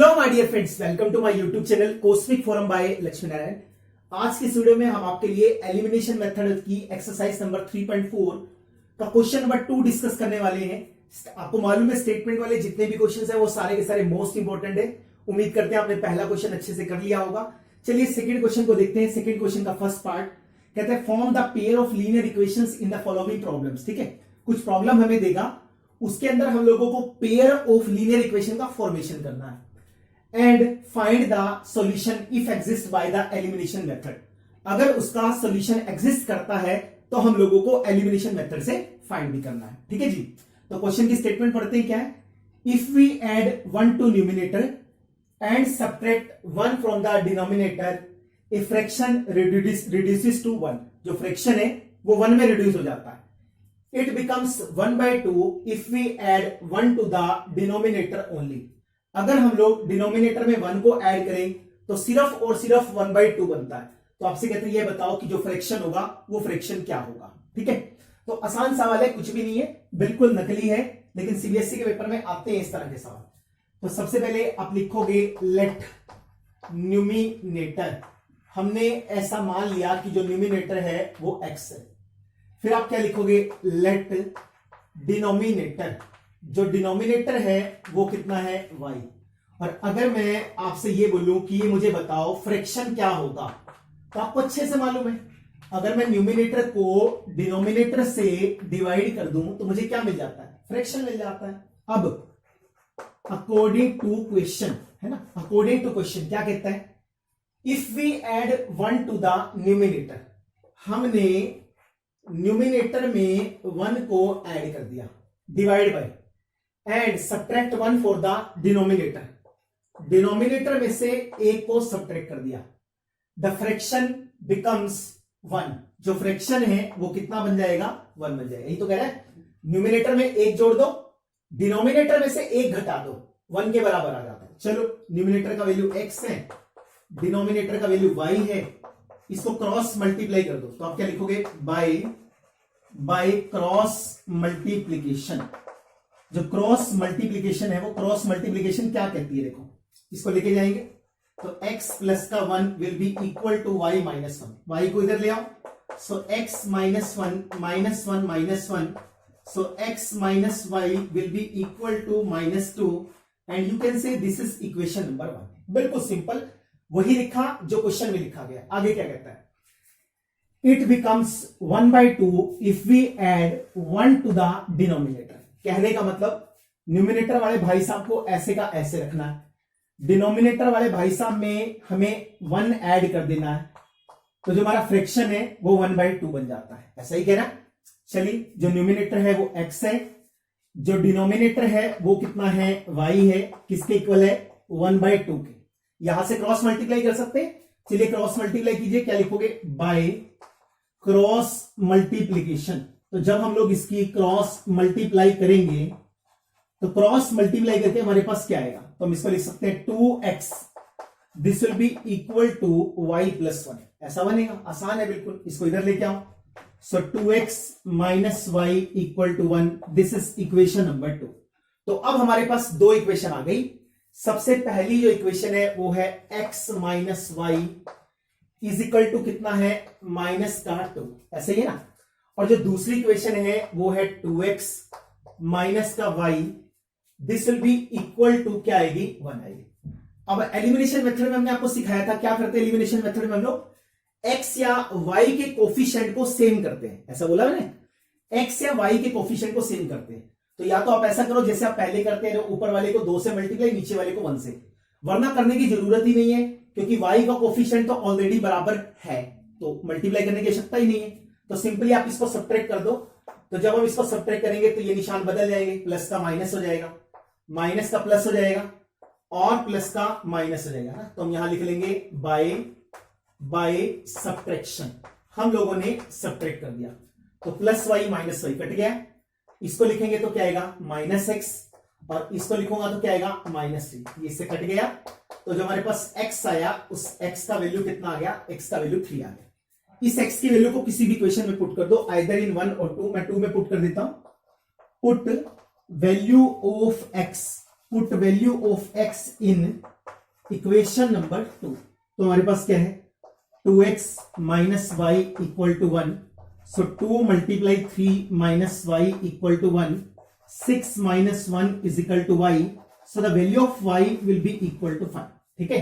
Hello my dear friends, welcome to my YouTube channel cosmic forum by Lakshmi Narayan. आज की इस video में हम आपके लिए एलिमिनेशन मेथड की एक्सरसाइज नंबर 3.4 का क्वेश्चन नंबर 2 डिस्कस करने वाले हैं। आपको मालूम है स्टेटमेंट वाले जितने भी क्वेश्चंस हैं वो सारे के सारे मोस्ट इंपॉर्टेंट है। उम्मीद करते हैं आपने पहला क्वेश्चन अच्छे से कर लिया होगा। चलिए सेकंड क्वेश्चन को देखते हैं। सेकंड क्वेश्चन का फर्स्ट पार्ट कहते हैं form the pair of linear equations in the following problems. ठीक है, कुछ प्रॉब्लम हमें देगा, उसके अंदर हम लोगों को पेयर ऑफ लीनियर इक्वेशन का फॉर्मेशन करना है and find the solution if exist by the elimination method. अगर उसका सॉल्यूशन एग्जिस्ट करता है तो हम लोगों को एलिमिनेशन मेथड से फाइंड भी करना है। ठीक है जी, तो क्वेश्चन की स्टेटमेंट पढ़ते हैं। क्या है? If we add 1 to numerator and subtract 1 from the denominator, a fraction reduces to 1। जो फ्रैक्शन है वो 1 में रिड्यूस हो जाता है। It becomes 1/2 if we add 1 to the denominator only. अगर हम लोग डिनोमिनेटर में 1 को ऐड करें तो सिर्फ और सिर्फ 1/2 बनता है। तो आपसे कहते हैं ये बताओ कि जो फ्रैक्शन होगा वो फ्रैक्शन क्या होगा। ठीक है, तो आसान सवाल है, कुछ भी नहीं है, बिल्कुल नकली है, लेकिन सीबीएसई के पेपर में आते हैं इस तरह के सवाल। तो सबसे पहले आप लिखोगे लेट न्यूमिनेटर। हमने ऐसा मान लिया कि जो न्यूमिनेटर है वो x है। फिर आप क्या लिखोगे? लेट डिनोमिनेटर, जो डिनोमिनेटर है वो कितना है? y। और अगर मैं आपसे ये बोलूं कि ये मुझे बताओ फ्रैक्शन क्या होगा, तो आपको अच्छे से मालूम है अगर मैं न्यूमिनेटर को डिनोमिनेटर से डिवाइड कर दूं तो मुझे क्या मिल जाता है? फ्रैक्शन मिल जाता है। अब अकॉर्डिंग टू क्वेश्चन है ना, अकॉर्डिंग टू क्वेश्चन क्या कहता है? If we add 1 to the numerator, हमने न्यूमिनेटर में 1 को ऐड कर दिया divide by, and subtract 1 for the denominator, denominator में से 1 को सब्ट्रैक्ट कर दिया, द फ्रैक्शन बिकम्स 1। जो फ्रैक्शन है वो कितना बन जाएगा? 1 बन जाएगा। यही तो कह रहा है, न्यूमिनेटर में 1 जोड़ दो, डिनोमिनेटर में से 1 घटा दो, 1 के बराबर आ जाता है। चलो, न्यूमिनेटर का वैल्यू x है, डिनोमिनेटर का वैल्यू y है, इसको क्रॉस मल्टीप्लाई कर दो। तो आप क्या लिखोगे? By cross multiplication. जो क्रॉस मल्टीप्लीकेशन है वो क्रॉस मल्टीप्लीकेशन क्या कहती है? देखो, इसको लेके जाएंगे तो x प्लस का 1 will be equal to y minus 1। y को इधर ले आओ, so x minus 1 minus 1 minus 1, so x minus y will be equal to -2 and you can say this is equation number 1। बिल्कुल सिंपल, वही लिखा जो question में लिखा गया। आगे क्या कहता है? It becomes 1/2 if we add 1 to the denominator. कहने का मतलब न्यूमिनेटर वाले भाई साहब को ऐसे का ऐसे रखना है, डिनोमिनेटर वाले भाई साहब में हमें 1 ऐड कर देना है, तो जो हमारा फ्रैक्शन है वो 1/2 बन जाता है। ऐसा ही कह रहा है। चलिए, जो न्यूमिनेटर है वो x है, जो डिनोमिनेटर है वो कितना है? y है। किसके इक्वल है? 1/2 के। यहां से क्रॉस मल्टीप्लाई कर सकते हैं। चलिए क्रॉस मल्टीप्लाई कीजिए। क्या लिखोगे? By cross multiplication. तो जब हम लोग इसकी क्रॉस मल्टीप्लाई करेंगे तो क्रॉस मल्टीप्लाई करके हमारे पास क्या आएगा? तो हम इसको लिख सकते हैं 2x, this will be equal to y plus 1। ऐसा बनेगा, आसान है बिल्कुल। इसको इधर लेके आओ, so 2x minus y equal to 1, this is equation number 2। तो अब हमारे पास 2 इक्वेशन आ गई। सबसे पहली जो इक्वेशन है वो है x minus y is equal to कितना है? माइनस का 2। ऐसे ही है ना। और जो दूसरी इक्वेशन है वो है 2x माइनस का y, this will be equal to क्या आएगी? 1 आएगी। अब एलिमिनेशन मेथड में हमने आपको सिखाया था क्या करते हैं एलिमिनेशन मेथड में? हम लोग x या y के कोफिशिएंट को सेम करते हैं। ऐसा बोला मैंने, x या y के कोफिशिएंट को सेम करते हैं। तो या तो आप ऐसा करो जैसे आप पहले करते हैं, ऊपर वाले को 2 से मल्टीप्लाई, नीचे वाले को 1 से, वरना करने की जरूरत ही नहीं है क्योंकि y का कोफिशिएंट तो ऑलरेडी बराबर है, तो मल्टीप्लाई करने की आवश्यकता ही नहीं है। तो सिंपली आप इसको सब्ट्रैक्ट कर दो। तो जब हम इसको सब्ट्रैक्ट करेंगे तो ये निशान बदल जाएंगे, प्लस का माइनस हो जाएगा, माइनस का प्लस हो जाएगा और प्लस का माइनस हो जाएगा ना। तो हम यहां लिख लेंगे बाय सब्ट्रैक्शन। हम लोगों ने सब्ट्रैक्ट कर दिया तो plus y minus y cut गया। इसको लिखेंगे तो क्या आएगा? माइनस एक्स, और इसको लिखूंगा तो क्या आएगा? -3। ये इससे कट गया, तो जो हमारे पास x आया उस x का वैल्यू कितना आ गया? x का वैल्यू 3 आ गया। इस x की वैल्यू को किसी भी इक्वेशन में पुट कर दो, आइदर इन 1 और 2। मैं 2 में पुट कर देता हूं। Put value of x put value of x in equation number 2। तो हमारे पास क्या है 2x minus y equal to 1, so 2 multiply 3 minus y equal to 1, 6 minus 1 is equal to y, so the value of y will be equal to 5। ठीक है,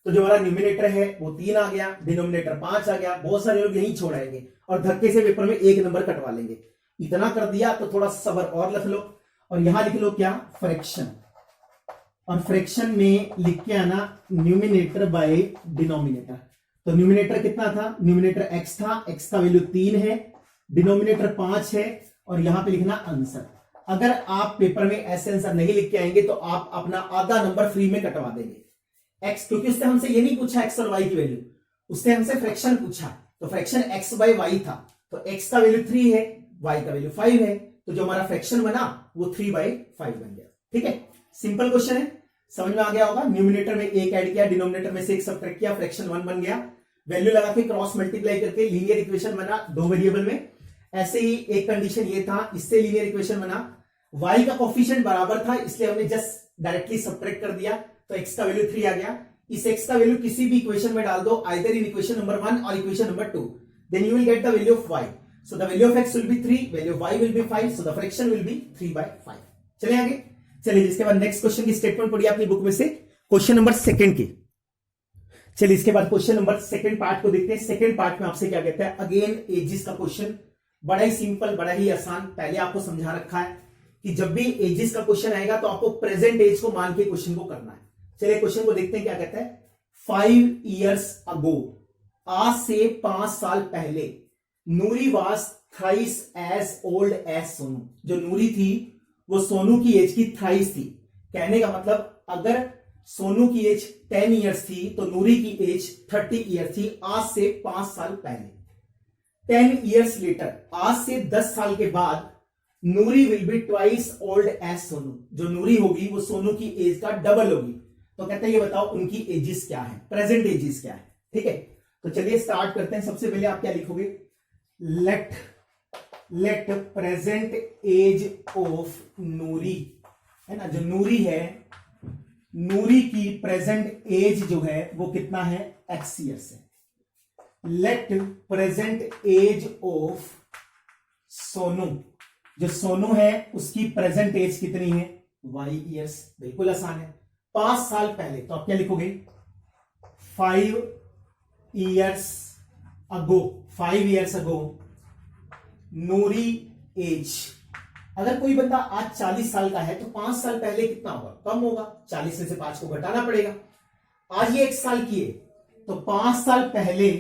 तो जो हमारा न्यूमिनेटर है वो 3 आ गया, डिनोमिनेटर 5 आ गया। बहुत सारे लोग यही छोड़ाएंगे और धक्के से पेपर में 1 नंबर कटवा लेंगे। इतना कर दिया तो थोड़ा सबर और लिख लो, और यहां लिख लो क्या, फ्रैक्शन, और फ्रैक्शन में लिख के आना न्यूमिनेटर बाय डिनोमिनेटर। तो न्यूमिनेटर कितना था, न्यूमिनेटर x था, x का वैल्यू 3 है, डिनोमिनेटर 5 है, और यहां पे लिखना आंसर। अगर आप पेपर में ऐसे आंसर नहीं लिख के आएंगे तो आप अपना आधा नंबर फ्री में कटवा देंगे। x, क्योंकि उसने हमसे ये नहीं पूछा x और y की वैल्यू, उसने हमसे फ्रैक्शन पूछा, तो फ्रैक्शन x बाय y था, तो x का वैल्यू 3 है, y का वैल्यू 5 है, तो जो हमारा फ्रैक्शन बना वो 3/5 बन गया। ठीक है, सिंपल क्वेश्चन है, समझ में आ गया होगा। न्यूमिनेटर में 1 ऐड किया, डिनोमिनेटर में से 1 सब्ट्रैक्ट किया, फ्रैक्शन 1 बन गया, वैल्यू लगा के क्रॉस मल्टीप्लाई करके लीनियर इक्वेशन बना 2 वेरिएबल में। ऐसे ही एक कंडीशन ये था, इससे लीनियर इक्वेशन बना, y का कोफिशिएंट बराबर था इसलिए हमने जस्ट डायरेक्टली सब्ट्रैक्ट कर दिया, तो x का वैल्यू 3 आ गया। इस x का वैल्यू किसी भी इक्वेशन में डाल दो, आइदर इन इक्वेशन नंबर 1 और equation number 2, then you will get the value of y। So the value of x will be 3, value of y will be 5, so the fraction will be 3/5। चले आगे, चलिए इसके बाद next question की statement पढ़िए अपनी book में से, क्वेश्चन नंबर 2 की। चलिए इसके बाद क्वेश्चन नंबर 2 पार्ट को देखते हैं। सेकंड पार्ट में आपसे क्या कहता है, अगेन एजिस का क्वेश्चन, बड़ा ही सिंपल, बड़ा ही आसान। पहले आपको समझा रखा है कि जब भी एजिस का क्वेश्चन आएगा तो आपको प्रेजेंट एज को मान के क्वेश्चन को करना है। चलिए क्वेश्चन को देखते हैं क्या कहता है। 5 years ago, आज से 5 साल पहले, Noori was thrice as old as Sonu. जो नूरी थी वो सोनू की एज की थ्राइस थी। कहने का मतलब अगर सोनू की एज 10 years थी तो नूरी की एज 30 years थी, आज से 5 साल पहले। 10 years later, आज से 10 साल के बाद, Noori will be twice old as Sonu. जो नूरी होगी वो सोनू की एज का डबल होगी। तो कहते हैं ये बताओ उनकी एजेस क्या है, प्रेजेंट एजेस क्या है। ठीक है, तो चलिए स्टार्ट करते हैं। सबसे पहले आप क्या लिखोगे, लेट प्रेजेंट एज ऑफ नूरी, है ना। जो नूरी है, नूरी की प्रेजेंट एज जो है वो कितना है, x years है। Let present age of Sonu, जो सोनू है उसकी प्रेजेंट एज कितनी है, y years। बिल्कुल आसान है, 5 साल पहले। तो आप क्या लिखोगे, 5 years ago, 5 years ago नूरी एज। अगर कोई बंदा आज 40 साल का है तो 5 साल पहले कितना होगा, कम होगा, 40 में से 5 को घटाना पड़ेगा। आज ये 1 साल की है तो 5 साल पहले,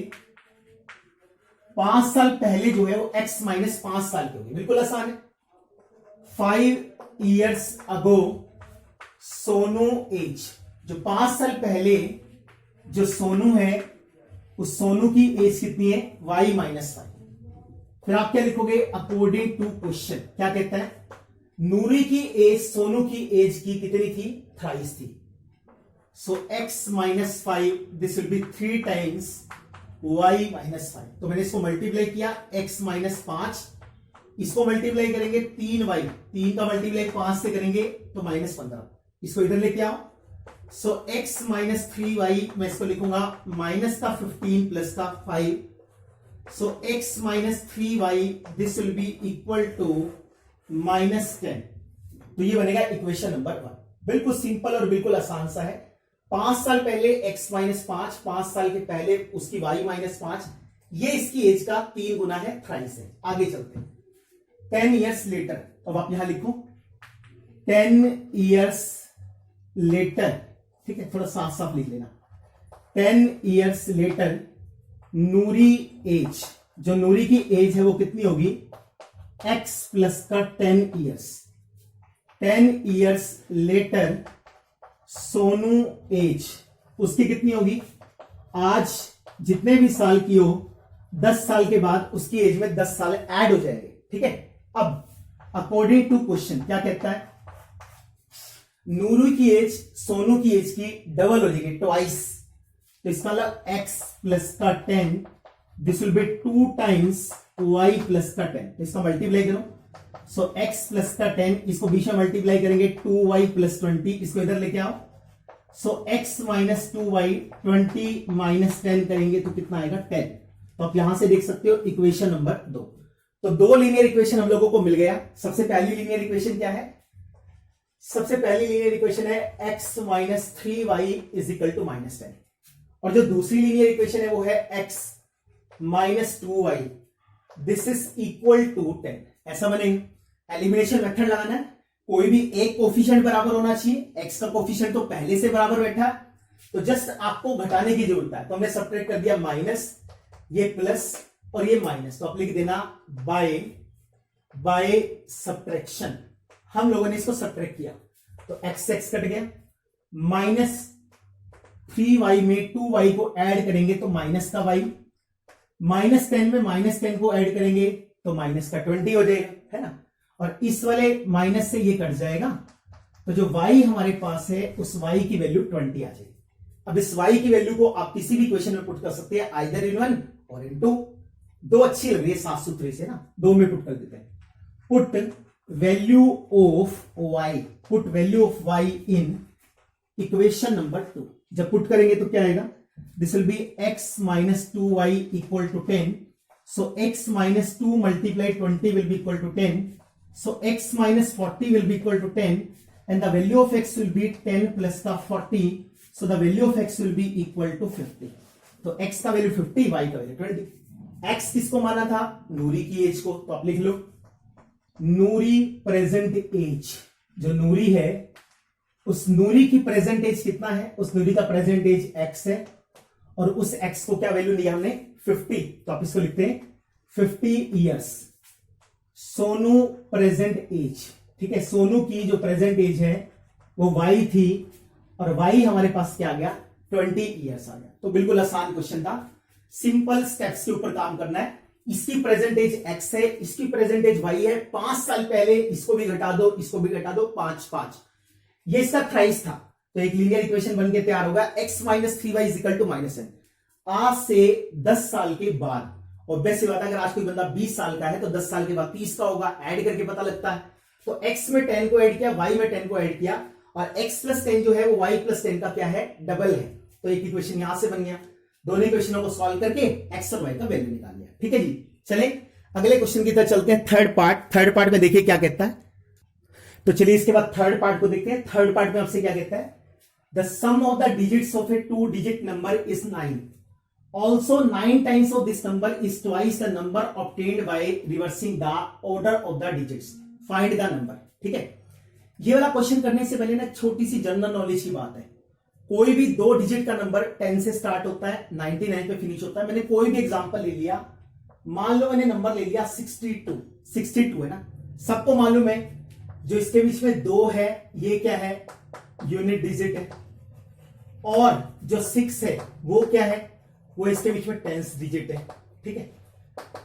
5 साल पहले जो है वो x माइनस 5 साल की होगी। बिल्कुल आसान है। 5 years ago सोनू एज, जो 5 साल पहले जो सोनू है उस सोनू की एज कितनी है, y माइनस 5। फिर आप क्या लिखोगे, अकॉर्डिंग टू क्वेश्चन। क्या कहता है, नूरी की एज सोनू की एज की कितनी थी, थ्राइस थी। सो x minus 5, this will be 3 times y minus 5। तो मैंने इसको मल्टीप्लाई किया, x माइनस 5, इसको मल्टीप्लाई करेंगे 3y, 3 का मल्टीप्लाई 5 से करेंगे तो -15। इसको इधर लेके आओ। सो x माइनस 3y, मैं इसको लिखूंगा माइनस का 15 प्लस का 5। So x minus 3y, this will be equal to -10। तो ये बनेगा इक्वेशन नंबर 1। बिल्कुल सिंपल और बिल्कुल आसान सा है। 5 साल पहले x माइनस 5, 5 साल के पहले उसकी y माइनस 5, ये इसकी एज का 3 गुना है, थ्राइस है। आगे चलते हैं। 10 years later, अब आप यहां लिखो 10 years later, ठीक है, थोड़ा साफ साफ लिख लेना। 10 years later नूरी एज, जो नूरी की एज है वो कितनी होगी, x प्लस का 10 years। 10 years later Sonu age, उसकी कितनी होगी, आज जितने भी साल की हो 10 साल के बाद उसकी एज में 10 साल ऐड हो जाएंगे। ठीक है, अब अकॉर्डिंग टू क्वेश्चन क्या कहता है, नूरू की एज सोनू की एज की डबल हो जाएगी, ट्वाइस। तो इसका मतलब x प्लस का 10, this will B 2 times y plus का 10। तो इसका मल्टीप्लाई करो, सो x प्लस का 10, इसको बीच में मल्टीप्लाई करेंगे 2y प्लस 20, इसको इधर लेके आओ। So x minus 2y 20 minus 10 करेंगे तो कितना आएगा 10। तो आप यहां से देख सकते हो इक्वेशन नंबर 2। तो दो लीनियर इक्वेशन हम लोगों को मिल गया। सबसे पहली लीनियर इक्वेशन क्या है? सबसे पहली लीनियर इक्वेशन है x minus 3y is equal to minus 10, और जो दूसरी लीनियर इक्वेशन है वो है x minus 2y this is equal to 10। ऐसा बनेगा। एलिमिनेशन मेथड लगाना है, कोई भी एक कोफिशिएंट बराबर होना चाहिए। x का कोफिशिएंट तो पहले से बराबर बैठा, तो जस्ट आपको घटाने की जरूरत है। तो हमने सब्ट्रैक्ट कर दिया माइनस, ये प्लस और ये माइनस, तो आप लिख देना बाय सब्ट्रैक्शन। हम लोगों ने इसको सब्ट्रैक्ट किया तो x कट गया, माइनस 3y में 2y को ऐड करेंगे तो माइनस का y, माइनस 10 में माइनस 10 को ऐड करेंगे तो माइनस का 20 हो जाएगा, है ना। और इस वाले माइनस से ये कट जाएगा, तो जो y हमारे पास है उस y की वैल्यू 20 आ जाएगी। अब इस y की वैल्यू को आप किसी भी क्वेश्चन में पुट कर सकते हैं, आइदर इन 1 और इन 2। दो अच्छी लग रही है साफ सुथरी से ना, दो में पुट कर देते हैं। Put value of y in equation number 2। जब पुट करेंगे तो क्या आएगा? This will be x minus 2y equal to 10। So x minus 2 multiply 20 will be equal to 10। So x minus 40 will be equal to 10 and the value of x will be 10 plus का 40। So the value of x will be equal to 50। तो x का value 50, y का value 20। x किसको माना था? नूरी की as को। तो आप लिख लो नूरी प्रेजेंट एज। जो नूरी है उस नूरी की प्रेजेंट एज कितना है? उस नूरी का प्रेजेंट एज x है, और उस x को क्या वैल्यू लिया हमने? 50। तो आप इसको लिखते हैं 50 ईयर्स। सोनू प्रेजेंट एज, ठीक है। सोनू की जो प्रेजेंट एज है वो y थी, और y हमारे पास क्या आ गया? 20 ईयर्स आ गया। तो बिल्कुल आसान क्वेश्चन था, सिंपल स्टेप्स के ऊपर काम करना है। इसकी प्रेजेंट एज x है, इसकी प्रेजेंट एज y है। 5 साल पहले, इसको भी घटा दो, इसको भी घटा दो, 5 5, ये इसका थ्राइस था। तो एक लीनियर इक्वेशन बनके तैयार होगा x minus 3y is equal to minus 10। आज से 10 साल के बाद, और वैसे बात अगर आज कोई बंदा 20 साल का है तो 10 साल के बाद 30 का होगा, ऐड करके पता लगता है। तो x में 10 को ऐड किया, y में 10 को ऐड किया, और x प्लस 10 जो है वो y प्लस 10 का क्या है? डबल है। तो एक इक्वेशन यहां से बन गया। दोनों इक्वेशनों को सॉल्व करके x और y का वैल्यू निकाल लिया। ठीक है जी, चले अगले क्वेश्चन की तरफ चलते हैं। थर्ड पार्ट में देखिए क्या कहता है। तो चलिए इसके बाद थर्ड पार्ट को देखते हैं। थर्ड पार्ट में आपसे क्या कहता है? The sum of the digits of a 2 digit number is 9। Also 9 times of this number is twice the number obtained by reversing the order of the digits. Find the number. ठीक है, ये वाला question करने से पहले ना छोटी सी general knowledge की बात है। कोई भी 2 डिजिट का नंबर 10 से स्टार्ट होता है, 99 पे फिनिश होता है। मैंने कोई भी एग्जांपल ले लिया, मान लो मैंने नंबर ले लिया 62 है ना। सबको मालूम है जो इसके बीच में 2 है ये क्या है? यूनिट डिजिट है। और जो 6 है वो क्या है? वो इसके बीच में टेंस डिजिट है। ठीक है,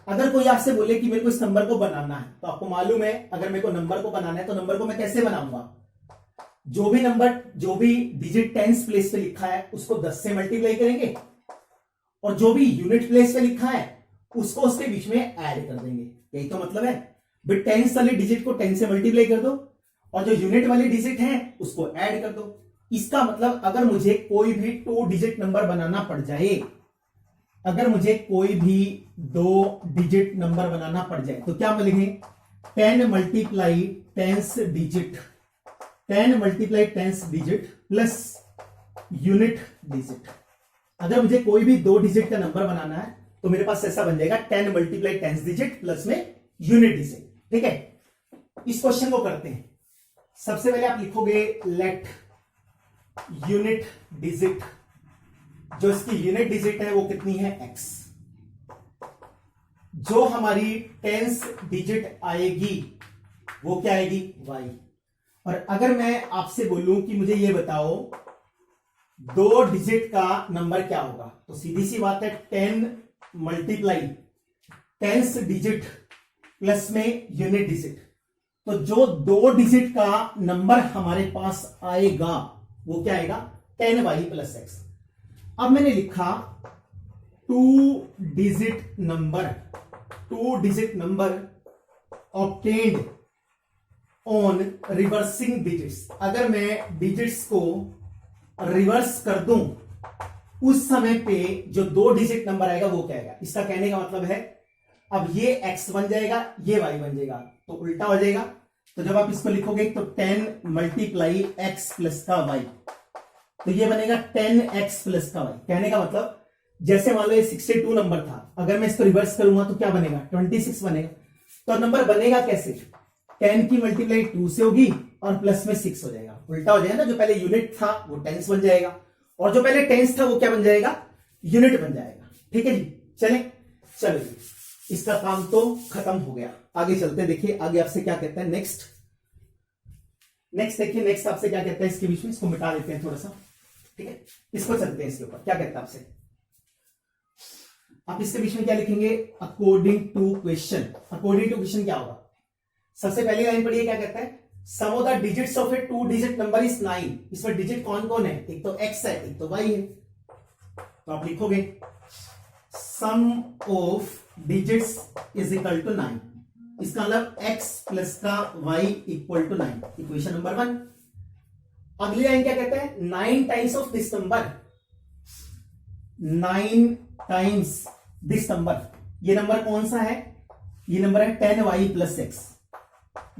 अगर कोई आपसे बोले कि मेरे को इस नंबर को बनाना है, तो आपको मालूम है अगर मेरे को नंबर को बनाना है तो नंबर को मैं कैसे बनाऊंगा? जो भी डिजिट टेंस प्लेस पे लिखा है उसको 10 से मल्टीप्लाई करेंगे, और जो भी यूनिट प्लेस पे लिखा है उसको उसके बीच में ऐड कर देंगे। यही तो मतलब है। बट टेंस वाले डिजिट को 10 से मल्टीप्लाई कर दो, और जो यूनिट वाले डिजिट है उसको ऐड कर दो। इसका मतलब अगर मुझे कोई भी 2 डिजिट नंबर बनाना पड़ जाए, अगर मुझे कोई भी 2 डिजिट नंबर बनाना पड़ जाए तो क्या मिलेंगे? 10 multiply tens digit, 10 multiply tens digit plus unit digit. अगर मुझे कोई भी 2 डिजिट का नंबर बनाना है तो मेरे पास ऐसा बन जाएगा 10 मल्टीप्लाई टेंस डिजिट प्लस में यूनिट डिजिट। ठीक है, इस क्वेश्चन को करते हैं। सबसे पहले आप लिखोगे लेट यूनिट डिजिट, जो इसकी यूनिट डिजिट है वो कितनी है? x। जो हमारी टेंस डिजिट आएगी वो क्या आएगी? y। और अगर मैं आपसे बोलूं कि मुझे ये बताओ 2 डिजिट का नंबर क्या होगा, तो सीधी सी बात है 10 मल्टीप्लाई टेंस डिजिट प्लस में यूनिट डिजिट। तो जो 2 डिजिट का नंबर हमारे पास आएगा वो क्या आएगा? 10y plus x। अब मैंने लिखा 2 digit number obtained on reversing digits, अगर मैं डिजिट्स को रिवर्स कर दूं उस समय पे जो 2 डिजिट नंबर आएगा वो क्या आएगा। इसका कहने का मतलब है अब ये x बन जाएगा, ये y बन जाएगा, तो उल्टा हो जाएगा। तो जब आप इसको लिखोगे तो 10 मल्टीप्लाई x प्लस का y, तो ये बनेगा 10x प्लस का y। कहने का मतलब जैसे मान लो ये 62 नंबर था, अगर मैं इसको रिवर्स करूंगा तो क्या बनेगा, 26 बनेगा। तो नंबर बनेगा कैसे, 10 की मल्टीप्लाई 2 से होगी और प्लस में 6 हो जाएगा, उल्टा हो जाएगा ना। जो पहले यूनिट था वो टेंस बन जाएगा और जो पहले टेंस था वो क्या बन जाएगा, यूनिट बन जाएगा। ठीक है जी, चलो जी, इसका काम तो खत्म हो गया। आगे चलते, देखिए आगे आपसे क्या कहता है। नेक्स्ट देखिए, नेक्स्ट आपसे क्या कहता है इसके बीच में, इसको मिटा देते हैं थोड़ा सा। ठीक है, इसको चलते हैं, इसके ऊपर क्या कहता है आपसे। आप इसके बीच में क्या लिखेंगे, according to question. According to question क्या होगा, सबसे पहली लाइन पढ़िए, क्या कहता है, sum of the digits of a 2 digit number is 9। इसमें डिजिट कौन कौन है, एक तो x है, एक तो y है। तो आप लिखोगे sum of digits is equal to 9, इसका मतलब x प्लस का y equal to 9, equation number 1। अगली लाइन क्या कहता है, 9 times of this number, 9 times this number. ये नंबर कौन सा है, ये नंबर है 10y plus x।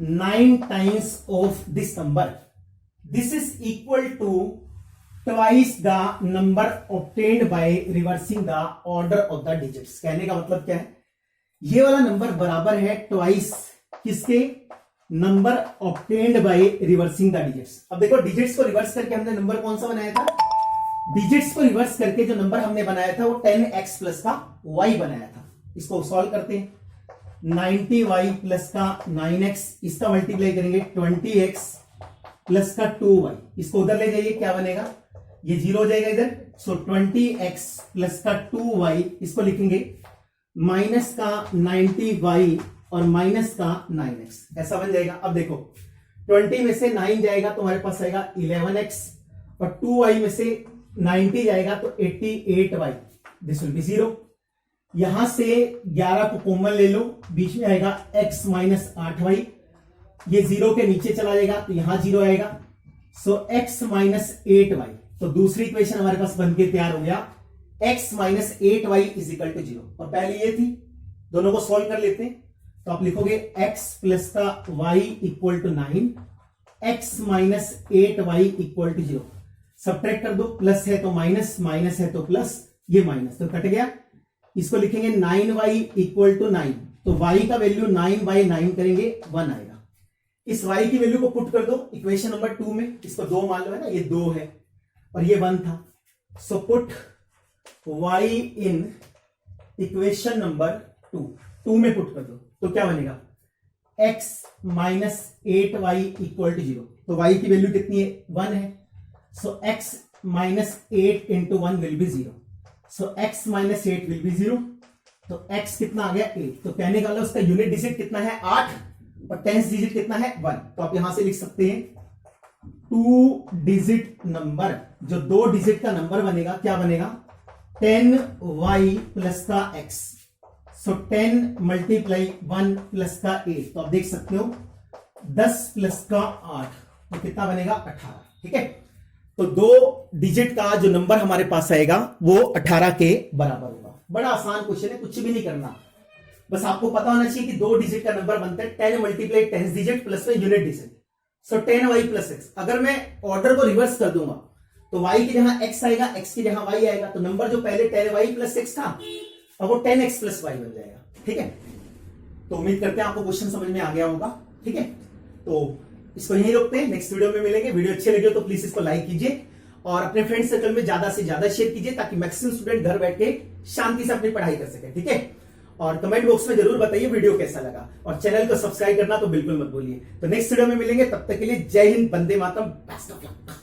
9 times of this number, this is equal to twice the number obtained by reversing the order of the digits. कहने का मतलब क्या है, ये वाला नंबर बराबर है ट्वाइस किसके, number obtained by reversing the digits. अब देखो डिजिट्स को रिवर्स करके हमने नंबर कौन सा बनाया था, डिजिट्स को रिवर्स करके जो नंबर हमने बनाया था वो 10x प्लस का y बनाया था। इसको सॉल्व करते हैं, 90y प्लस का 9x, इसका मल्टीप्लाई करेंगे 20x प्लस का 2y, इसको उधर ले जाइए, क्या बनेगा, ये 0 हो जाएगा इधर। सो 20x प्लस का 2y, इसको लिखेंगे माइनस का 90y और माइनस का 9x, ऐसा बन जाएगा। अब देखो 20 में से 9 जाएगा तो हमारे पास आएगा 11x और 2y में से 90 जाएगा तो 88y, दिस विल बी 0। यहां से 11 को कॉमन ले लो, बीच में आएगा x माइनस 8y, ये 0 के नीचे चला जाएगा तो यहां 0 आएगा। सो x माइनस 8y, तो दूसरी इक्वेशन हमारे पास बनके तैयार हो गया, x minus 8y is equal to 0। और पहले ये थी, दोनों को सॉल्व कर लेते हैं। तो आप लिखोगे x प्लस का y equal to 9, x minus 8y equal to 0। Subtract कर दो, प्लस है तो माइनस, माइनस है तो प्लस, ये माइनस तो कट गया। इसको लिखेंगे 9y इक्वल टू 9, तो y का वैल्यू 9/9 करेंगे, 1 आएगा। इस y की वैल्यू को पुट कर दो इक्वेशन नंबर 2 में, इसको 2 मान लो, है ना, ये 2 है और ये 1 था। So put y in equation number 2 में पुट कर दो, तो क्या बनेगा, x minus 8y equal to 0। तो y की वैल्यू कितनी है, 1 है। सो x minus 8 into 1 will B 0। So x minus 8 will be 0, तो x कितना आ गया, 8। तो कहने का मतलब उसका यूनिट डिजिट कितना है, 8, और टेंस डिजिट कितना है, 1। तो आप यहां से लिख सकते हैं 2 डिजिट नंबर, जो 2 डिजिट का नंबर बनेगा क्या बनेगा, 10y प्लस का x। सो 10 मल्टीप्लाई 1 प्लस का 8, तो आप देख सकते हो 10 प्लस का 8, तो कितना बनेगा, 18। ठीक है, तो 2 डिजिट का जो नंबर हमारे पास आएगा वो 18 के बराबर होगा। बड़ा आसान क्वेश्चन है, कुछ भी नहीं करना, बस आपको पता होना चाहिए कि 2 डिजिट का नंबर बनता है 10 मल्टीप्लाई 10 डिजिट प्लस में यूनिट डिजिट। सो 10y प्लस x। अगर मैं ऑर्डर को रिवर्स कर दूंगा तो y की जगह x आएगा, x की जगह y आएगा, तो नंबर जो पहले 10y प्लस x था अब वो 10x प्लस y बन जाएगा। ठीक है, तो उम्मीद करते हैं आपको क्वेश्चन समझ में आ गया होगा। ठीक है, तो इसको यहीं रोकते हैं, नेक्स्ट वीडियो में मिलेंगे। वीडियो अच्छे लगे तो प्लीज इसको लाइक कीजिए और अपने फ्रेंड सर्कल में ज्यादा से ज्यादा शेयर कीजिए, ताकि मैक्सिमम स्टूडेंट घर बैठ के शांति से अपनी पढ़ाई कर सके। ठीक है, और कमेंट बॉक्स में जरूर बताइए वीडियो कैसा लगा, और चैनल को सब्सक्राइब करना तो बिल्कुल मत भूलिए। तो नेक्स्ट वीडियो में मिलेंगे, तब तक के लिए जय Hind, Vande Mataram, best of luck.